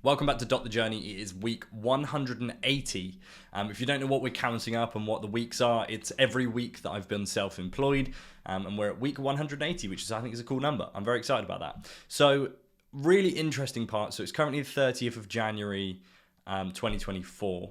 Welcome back to Dot the Journey. It is week 180. If you don't know what we're counting up and what the weeks are, it's every week that I've been self-employed, and we're at week 180, which I think is a cool number. I'm very excited about that. So, really interesting part. So it's currently the 30th of January, 2024.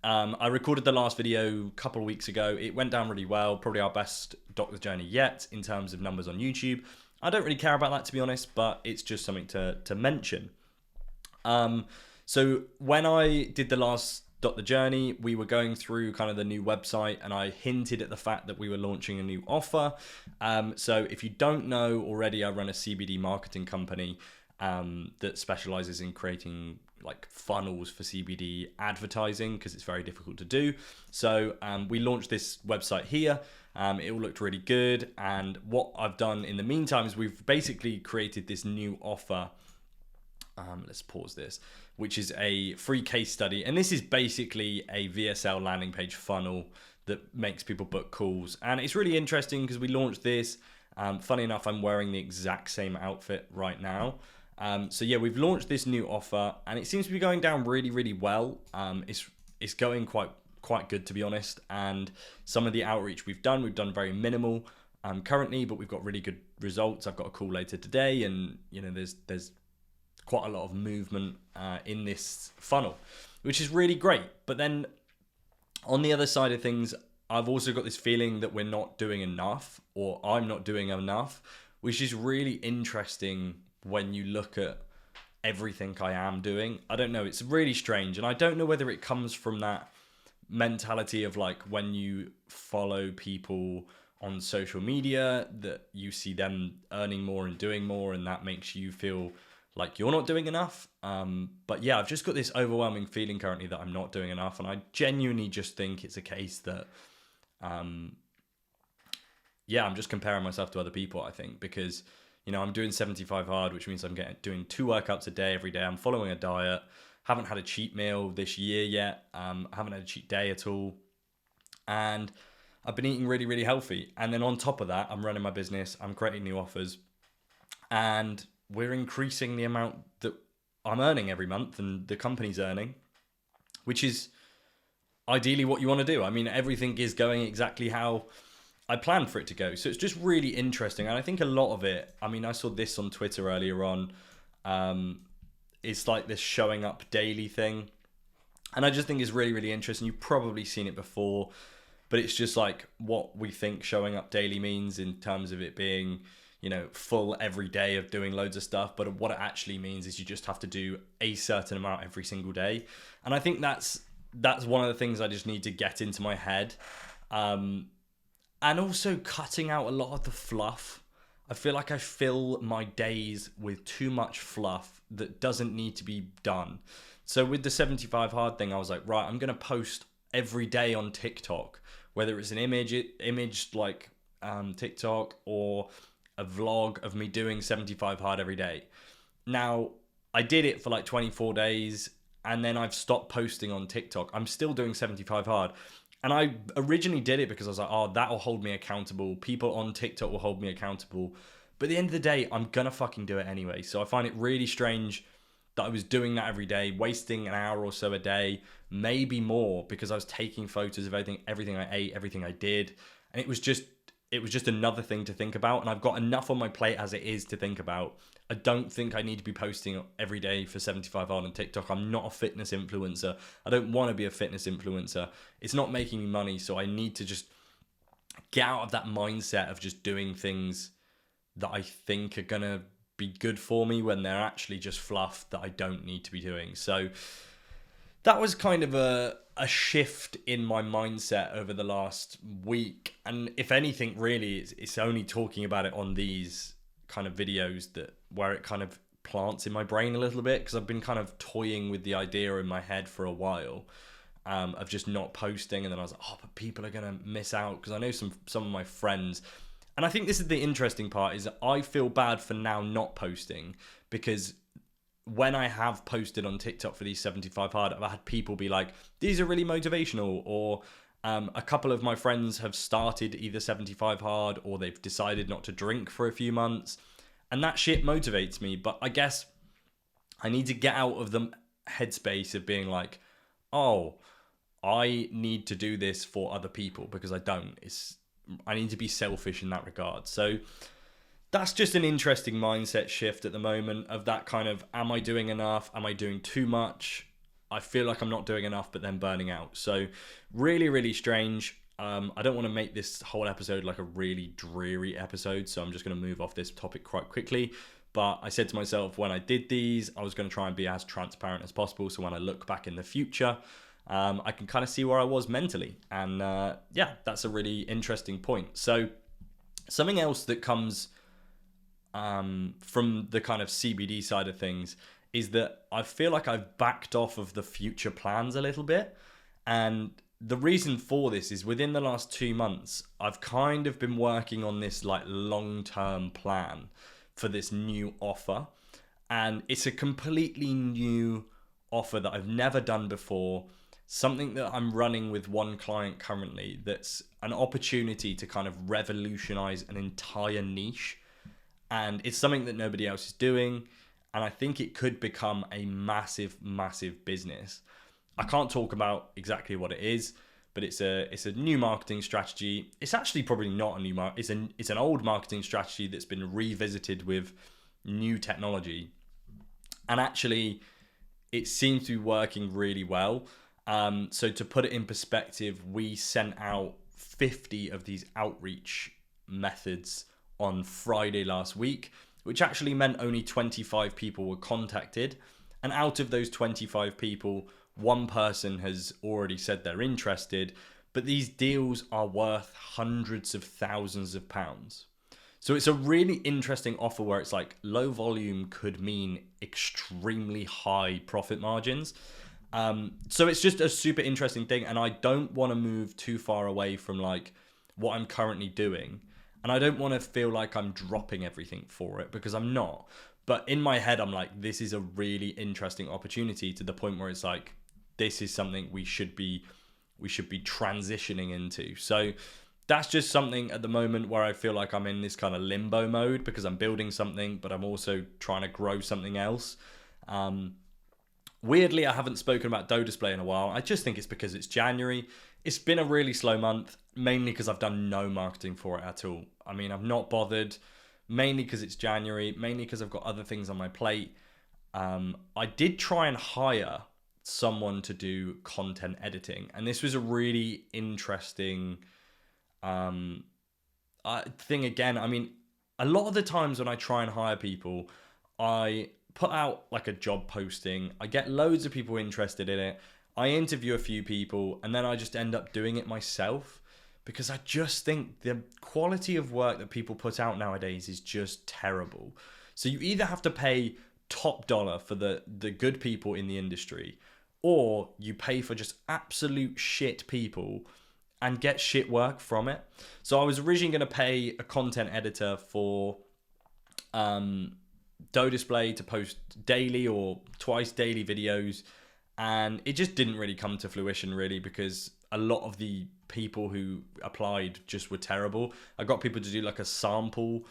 I recorded the last video a couple of weeks ago. It went down really well. Probably our best Dot the Journey yet in terms of numbers on YouTube. I don't really care about that, to be honest, but it's just something to mention. So when I did the last Dot the Journey, we were going through kind of the new website, and I hinted at the fact that we were launching a new offer. So if you don't know already, I run a CBD marketing company that specializes in creating like funnels for CBD advertising, because it's very difficult to do. So we launched this website here. It all looked really good, and what I've done in the meantime is we've basically created this new offer. Let's pause this, which is a free case study. And this is basically a VSL landing page funnel that makes people book calls. And it's really interesting because we launched this. Funny enough, I'm wearing the exact same outfit right now. So yeah, we've launched this new offer and it seems to be going down really, really well. It's going quite good, to be honest. And some of the outreach we've done very minimal currently, but we've got really good results. I've got a call later today, and there's quite a lot of movement in this funnel, which is really great. But then on the other side of things, I've also got this feeling that we're not doing enough, or I'm not doing enough, which is really interesting when you look at everything I am doing. I don't know, it's really strange. And I don't know whether it comes from that mentality of like when you follow people on social media, that you see them earning more and doing more, and that makes you feel like you're not doing enough. But yeah, I've just got this overwhelming feeling currently that I'm not doing enough. And I genuinely just think it's a case that, I'm just comparing myself to other people, I think, because, I'm doing 75 hard, which means I'm doing 2 workouts a day every day. I'm following a diet, haven't had a cheat meal this year yet. Haven't had a cheat day at all. And I've been eating really, really healthy. And then on top of that, I'm running my business, I'm creating new offers, and we're increasing the amount that I'm earning every month and the company's earning, which is ideally what you want to do. I mean, everything is going exactly how I planned for it to go. So it's just really interesting. And I think a lot of it, I mean, I saw this on Twitter earlier on. It's like this showing up daily thing. And I just think it's really, really interesting. You've probably seen it before, but it's just like what we think showing up daily means in terms of it being, full every day of doing loads of stuff. But what it actually means is you just have to do a certain amount every single day. And I think that's one of the things I just need to get into my head. And also cutting out a lot of the fluff. I feel like I fill my days with too much fluff that doesn't need to be done. So with the 75 hard thing, I was like, right, I'm going to post every day on TikTok, whether it's an image like TikTok or a vlog of me doing 75 hard every day. Now, I did it for like 24 days and then I've stopped posting on TikTok. I'm still doing 75 hard. And I originally did it because I was like, oh, that'll hold me accountable. People on TikTok will hold me accountable. But at the end of the day, I'm going to fucking do it anyway. So I find it really strange that I was doing that every day, wasting an hour or so a day, maybe more, because I was taking photos of everything I ate, everything I did. And it was just another thing to think about. And I've got enough on my plate as it is to think about. I don't think I need to be posting every day for 75 hard on TikTok. I'm not a fitness influencer. I don't want to be a fitness influencer. It's not making me money. So I need to just get out of that mindset of just doing things that I think are going to be good for me when they're actually just fluff that I don't need to be doing. So that was kind of a shift in my mindset over the last week. And if anything, really, it's only talking about it on these kind of videos where it kind of plants in my brain a little bit, because I've been kind of toying with the idea in my head for a while of just not posting. And then I was like, oh, but people are going to miss out, because I know some of my friends. And I think this is the interesting part, is that I feel bad for now not posting, because when I have posted on TikTok for these 75 hard, I've had people be like, these are really motivational, or a couple of my friends have started either 75 hard or they've decided not to drink for a few months, and that shit motivates me. But I guess I need to get out of the headspace of being like, oh, I need to do this for other people, because I don't. I need to be selfish in that regard. So that's just an interesting mindset shift at the moment of that kind of, am I doing enough? Am I doing too much? I feel like I'm not doing enough, but then burning out. So really, really strange. I don't want to make this whole episode like a really dreary episode, so I'm just going to move off this topic quite quickly. But I said to myself, when I did these, I was going to try and be as transparent as possible. So when I look back in the future, I can kind of see where I was mentally. And yeah, that's a really interesting point. So something else that comes from the kind of CBD side of things is that I feel like I've backed off of the future plans a little bit. And the reason for this is within the last 2 months, I've kind of been working on this like long-term plan for this new offer. And it's a completely new offer that I've never done before. Something that I'm running with one client currently that's an opportunity to kind of revolutionize an entire niche. And it's something that nobody else is doing. And I think it could become a massive, massive business. I can't talk about exactly what it is, but it's a new marketing strategy. It's actually probably not a new it's an old marketing strategy that's been revisited with new technology. And actually, it seems to be working really well. So to put it in perspective, we sent out 50 of these outreach methods on Friday last week, which actually meant only 25 people were contacted. And out of those 25 people, one person has already said they're interested, but these deals are worth hundreds of thousands of pounds. So it's a really interesting offer where it's like low volume could mean extremely high profit margins. So it's just a super interesting thing, and I don't want to move too far away from like what I'm currently doing, and I don't want to feel like I'm dropping everything for it, because I'm not. But in my head, I'm like, this is a really interesting opportunity, to the point where it's like, this is something we should be transitioning into. So that's just something at the moment where I feel like I'm in this kind of limbo mode, because I'm building something, but I'm also trying to grow something else. Weirdly, I haven't spoken about Dough Display in a while. I just think it's because it's January. It's been a really slow month, mainly because I've done no marketing for it at all. I mean, I've not bothered, mainly because it's January, mainly because I've got other things on my plate. I did try and hire someone to do content editing, and this was a really interesting thing again. I mean, a lot of the times when I try and hire people, I put out like a job posting, I get loads of people interested in it, I interview a few people, and then I just end up doing it myself, because I just think the quality of work that people put out nowadays is just terrible. So you either have to pay top dollar for the good people in the industry, or you pay for just absolute shit people and get shit work from it. So I was originally going to pay a content editor for Dough Display to post daily or twice daily videos, and it just didn't really come to fruition, really, because a lot of the people who applied just were terrible. I got people to do like a sample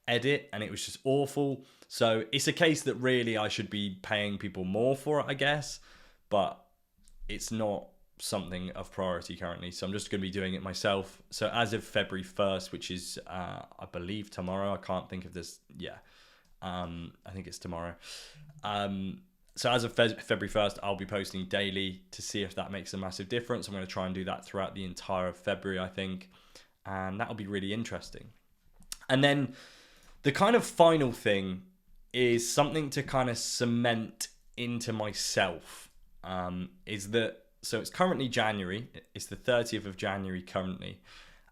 edit, and it was just awful. So it's a case that really I should be paying people more for it, I guess, but it's not something of priority currently, so I'm just going to be doing it myself. So as of February 1st, which is I believe tomorrow, I can't think of this, I think it's tomorrow. So as of February 1st, I'll be posting daily to see if that makes a massive difference. I'm going to try and do that throughout the entire February, I think, and that'll be really interesting. And then the kind of final thing is something to kind of cement into myself, is that, so it's currently January, it's the 30th of January currently,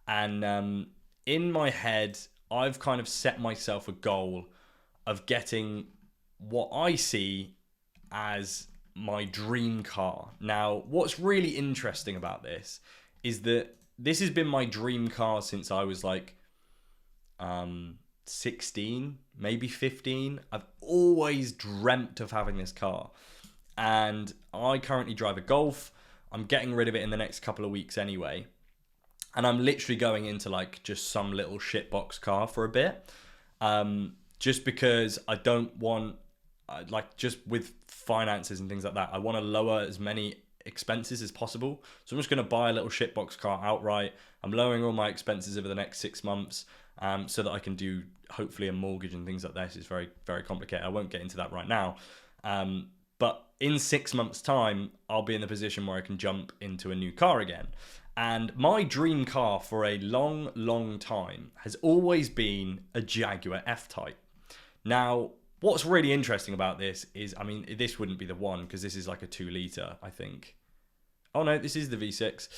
and in my head, I've kind of set myself a goal of getting what I see as my dream car. Now, what's really interesting about this is that this has been my dream car since I was like 16, maybe 15. I've always dreamt of having this car, and I currently drive a Golf. I'm getting rid of it in the next couple of weeks anyway, and I'm literally going into like just some little shitbox car for a bit, just because I don't want like just with finances and things like that, I want to lower as many expenses as possible. So I'm just going to buy a little shitbox car outright. I'm lowering all my expenses over the next 6 months, so that I can do hopefully a mortgage and things like this. It's very, very complicated. I won't get into that right now. But in 6 months' time, I'll be in the position where I can jump into a new car again. And my dream car for a long, long time has always been a Jaguar F-Type. Now, what's really interesting about this is, I mean, this wouldn't be the one because this is like a 2-litre, I think. Oh no, this is the V6.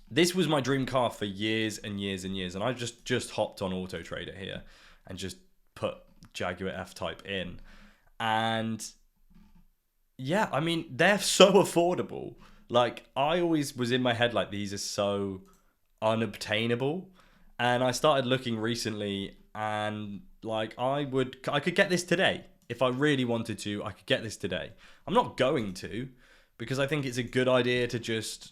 This was my dream car for years and years and years, and I just hopped on Auto Trader here and just put Jaguar F-Type in. And yeah, I mean, they're so affordable. Like, I always was in my head like, these are so unobtainable. And I started looking recently, and like, I could get this today. If I really wanted to, I could get this today. I'm not going to, because I think it's a good idea to just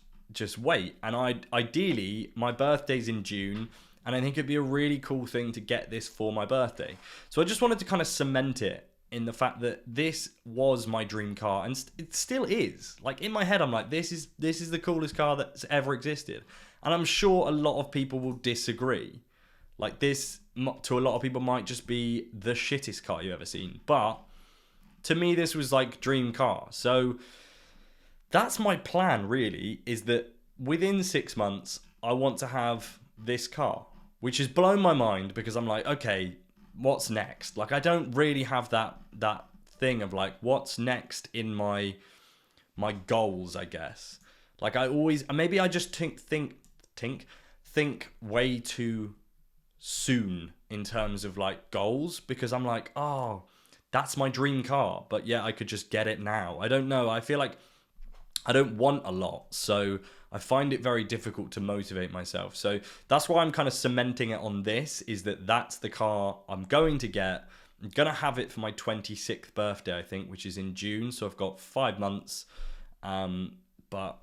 wait. And ideally, my birthday's in June, and I think it'd be a really cool thing to get this for my birthday. So I just wanted to kind of cement it in the fact that this was my dream car, and it still is. Like, in my head, I'm like, this is the coolest car that's ever existed. And I'm sure a lot of people will disagree. Like, this, to a lot of people, might just be the shittest car you've ever seen. But to me, this was like dream car. So that's my plan, really, is that within 6 months, I want to have this car, which has blown my mind because I'm like, okay, what's next? Like, I don't really have that thing of like, what's next in my goals, I guess. Like, I always, maybe I just think way too soon in terms of like goals, because I'm like, oh, that's my dream car, but yeah, I could just get it now. I don't know. I feel like I don't want a lot, so I find it very difficult to motivate myself. So that's why I'm kind of cementing it on this, is that that's the car I'm going to get. I'm going to have it for my 26th birthday, I think, which is in June. So I've got 5 months. But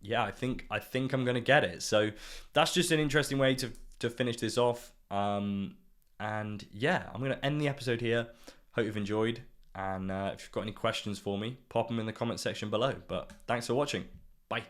yeah, I think I'm going to get it. So that's just an interesting way to finish this off. And yeah, I'm going to end the episode here. Hope you've enjoyed. And if you've got any questions for me, pop them in the comment section below. But thanks for watching. Bye.